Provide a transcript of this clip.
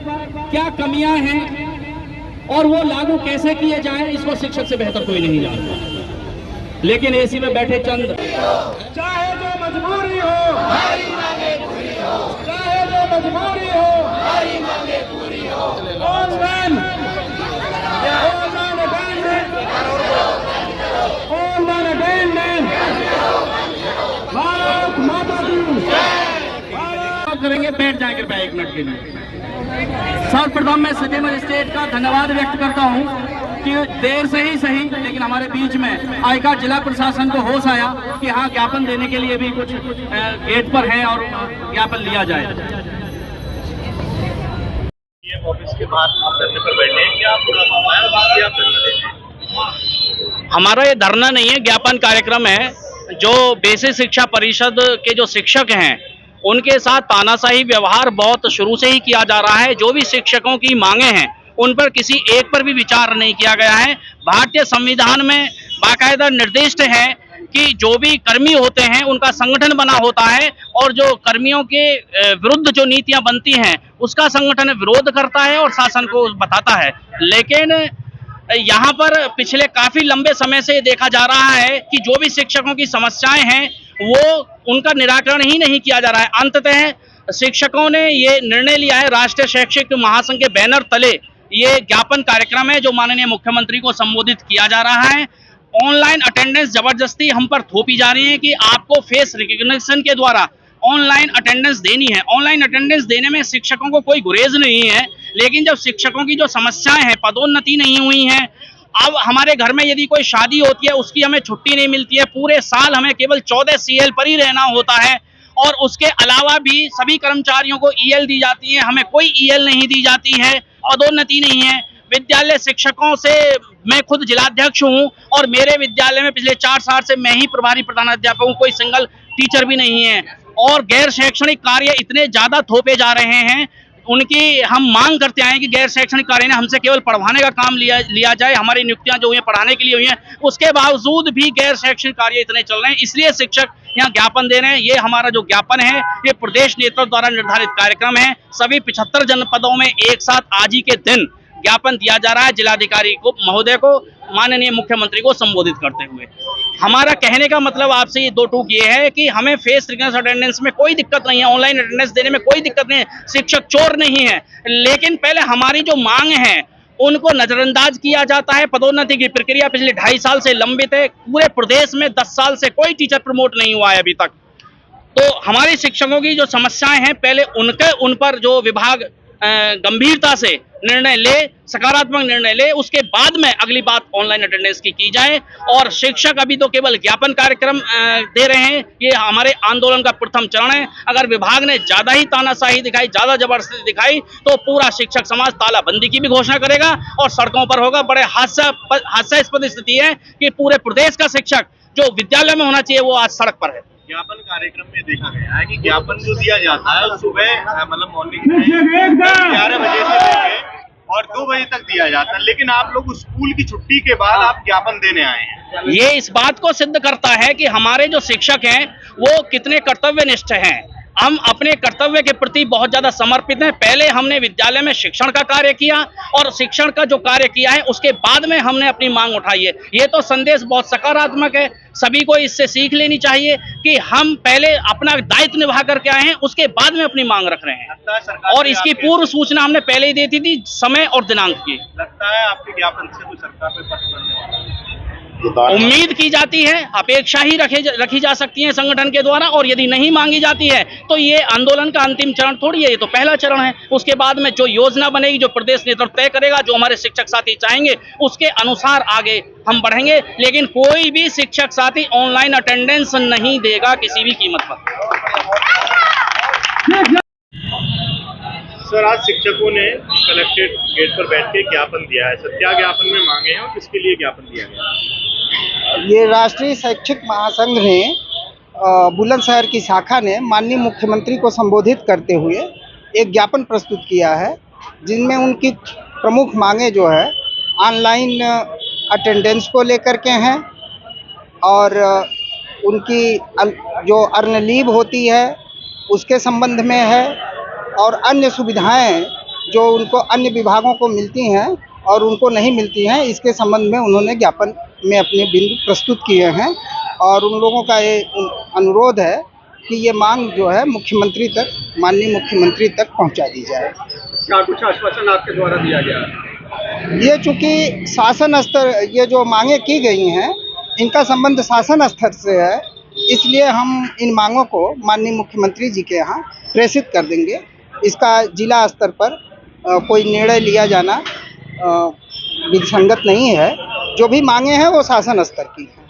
क्या कमियां हैं और वो लागू कैसे किए जाएं, इसको शिक्षक से बेहतर कोई नहीं जानता। लेकिन एसी में बैठे चंद, चाहे जो मजबूरी हो हमारी मांगे पूरी हो, चाहे जो मजबूरी हो हमारी मांगे पूरी हो, ऑनलाइन भारत माता की करेंगे। बैठ जाए कृपया 1 मिनट के लिए। सर्वप्रथम मैं सिटी मजिस्ट्रेट का धन्यवाद व्यक्त करता हूं कि देर से ही सही, लेकिन हमारे बीच में आयका जिला प्रशासन को होश आया कि हाँ, ज्ञापन देने के लिए भी कुछ गेट पर है और ज्ञापन लिया जाए। ऑफिस के बाहर धरने पर बैठे हैं, क्या पूरा मामला है? बाकी आप धरना दे रहे हैं? हमारा ये धरना नहीं है, ज्ञापन कार्यक्रम है। जो बेसिक शिक्षा परिषद के जो शिक्षक हैं उनके साथ तानाशाही व्यवहार बहुत शुरू से ही किया जा रहा है। जो भी शिक्षकों की मांगे हैं उन पर किसी एक पर भी विचार नहीं किया गया है। भारतीय संविधान में बाकायदा निर्दिष्ट है कि जो भी कर्मी होते हैं उनका संगठन बना होता है और जो कर्मियों के विरुद्ध जो नीतियां बनती हैं उसका संगठन विरोध करता है और शासन को बताता है। लेकिन यहाँ पर पिछले काफी लंबे समय से देखा जा रहा है कि जो भी शिक्षकों की समस्याएं हैं वो उनका निराकरण ही नहीं किया जा रहा है। अंततः शिक्षकों ने ये निर्णय लिया है, राष्ट्रीय शैक्षिक महासंघ के बैनर तले ये ज्ञापन कार्यक्रम है जो माननीय मुख्यमंत्री को संबोधित किया जा रहा है। ऑनलाइन अटेंडेंस जबरदस्ती हम पर थोपी जा रही है कि आपको फेस रिकग्निशन के द्वारा ऑनलाइन अटेंडेंस देनी है। ऑनलाइन अटेंडेंस देने में शिक्षकों को कोई गुरेज नहीं है, लेकिन जब शिक्षकों की जो समस्याएं हैं, पदोन्नति नहीं हुई है, अब हमारे घर में यदि कोई शादी होती है उसकी हमें छुट्टी नहीं मिलती है, पूरे साल हमें केवल 14 CL पर ही रहना होता है और उसके अलावा भी सभी कर्मचारियों को EL दी जाती है, हमें कोई EL नहीं दी जाती है, पदोन्नति नहीं है। विद्यालय शिक्षकों से मैं खुद जिलाध्यक्ष हूं और मेरे विद्यालय में पिछले 4 साल से मैं ही प्रभारी प्रधानाध्यापक हूं, कोई सिंगल टीचर भी नहीं है और गैर शैक्षणिक कार्य इतने ज्यादा थोपे जा रहे हैं। उनकी हम मांग करते आए कि गैर शैक्षणिक कार्य ने हमसे केवल पढ़वाने का काम लिया जाए। हमारी नियुक्तियां जो हुई हैं पढ़ाने के लिए हुई हैं, उसके बावजूद भी गैर शैक्षणिक कार्य इतने चल रहे हैं, इसलिए शिक्षक यहाँ ज्ञापन दे रहे हैं। ये हमारा जो ज्ञापन है ये प्रदेश नेतृत्व द्वारा निर्धारित कार्यक्रम है। सभी 75 जनपदों में एक साथ आज ही के दिन ज्ञापन दिया जा रहा है जिलाधिकारी को महोदय को, माननीय मुख्यमंत्री को संबोधित करते हुए। हमारा कहने का मतलब आपसे ये 2 टूक ये है कि हमें फेस रिकग्निशन अटेंडेंस में कोई दिक्कत नहीं है, ऑनलाइन अटेंडेंस देने में कोई दिक्कत नहीं है, शिक्षक चोर नहीं है, लेकिन पहले हमारी जो मांग है उनको नजरअंदाज किया जाता है। पदोन्नति की प्रक्रिया पिछले 2.5 साल से लंबित है। पूरे प्रदेश में 10 साल से कोई टीचर प्रमोट नहीं हुआ है अभी तक। तो हमारी शिक्षकों की जो समस्याएं हैं पहले उन पर जो विभाग गंभीरता से निर्णय ले, सकारात्मक निर्णय ले, उसके बाद में अगली बात ऑनलाइन अटेंडेंस की जाए। और शिक्षक अभी तो केवल ज्ञापन कार्यक्रम दे रहे हैं, ये हमारे आंदोलन का प्रथम चरण है। अगर विभाग ने ज्यादा ही तानाशाही दिखाई, ज्यादा जबरदस्ती दिखाई तो पूरा शिक्षक समाज तालाबंदी की भी घोषणा करेगा और सड़कों पर होगा। बड़े हास्यास्पद स्थिति है कि पूरे प्रदेश का शिक्षक जो विद्यालय में होना चाहिए वो आज सड़क पर है। ज्ञापन कार्यक्रम में देखा गया है कि ज्ञापन जो दिया जाता है सुबह मतलब मॉर्निंग में 11 बजे से लेकर और 2 बजे तक दिया जाता है, लेकिन आप लोग स्कूल की छुट्टी के बाद आप ज्ञापन देने आए हैं। ये इस बात को सिद्ध करता है कि हमारे जो शिक्षक हैं वो कितने कर्तव्यनिष्ठ हैं। हम अपने कर्तव्य के प्रति बहुत ज्यादा समर्पित हैं। पहले हमने विद्यालय में शिक्षण का कार्य किया और शिक्षण का जो कार्य किया है उसके बाद में हमने अपनी मांग उठाई है। ये तो संदेश बहुत सकारात्मक है, सभी को इससे सीख लेनी चाहिए कि हम पहले अपना दायित्व निभा करके आए हैं, उसके बाद में अपनी मांग रख रहे हैं और इसकी पूर्व सूचना हमने पहले ही दे दी थी, समय और दिनांक की। लगता है आपके ज्ञापन से कोई सरकार पे पक्ष बनने वाला है? उम्मीद की जाती है, अपेक्षा ही रखी जा सकती है संगठन के द्वारा, और यदि नहीं मांगी जाती है तो ये आंदोलन का अंतिम चरण थोड़ी है, ये तो पहला चरण है। उसके बाद में जो योजना बनेगी, जो प्रदेश नेतृत्व तय करेगा, जो हमारे शिक्षक साथी चाहेंगे उसके अनुसार आगे हम बढ़ेंगे। लेकिन कोई भी शिक्षक साथी ऑनलाइन अटेंडेंस नहीं देगा किसी भी कीमत पर। सर, आज शिक्षकों ने कलेक्ट्रेट गेट पर बैठ के ज्ञापन दिया है, क्या ज्ञापन में मांगे हैं और किसके लिए ज्ञापन दिया गया? ये राष्ट्रीय शैक्षिक महासंघ ने बुलंदशहर की शाखा ने माननीय मुख्यमंत्री को संबोधित करते हुए एक ज्ञापन प्रस्तुत किया है, जिनमें उनकी प्रमुख मांगे जो है ऑनलाइन अटेंडेंस को लेकर के हैं और उनकी जो अर्न लीव होती है उसके संबंध में है और अन्य सुविधाएं जो उनको अन्य विभागों को मिलती हैं और उनको नहीं मिलती हैं, इसके संबंध में उन्होंने ज्ञापन में अपने बिंदु प्रस्तुत किए हैं और उन लोगों का ये अनुरोध है कि ये मांग जो है मुख्यमंत्री तक, माननीय मुख्यमंत्री तक पहुंचा दी जाए। क्या कुछ आश्वासन आपके द्वारा दिया गया है? ये चूंकि शासन स्तर, ये जो मांगे की गई हैं इनका संबंध शासन स्तर से है, इसलिए हम इन मांगों को माननीय मुख्यमंत्री जी के यहाँ प्रेषित कर देंगे। इसका जिला स्तर पर कोई निर्णय लिया जाना विसंगत नहीं है। जो भी मांगे हैं वो शासन स्तर की हैं।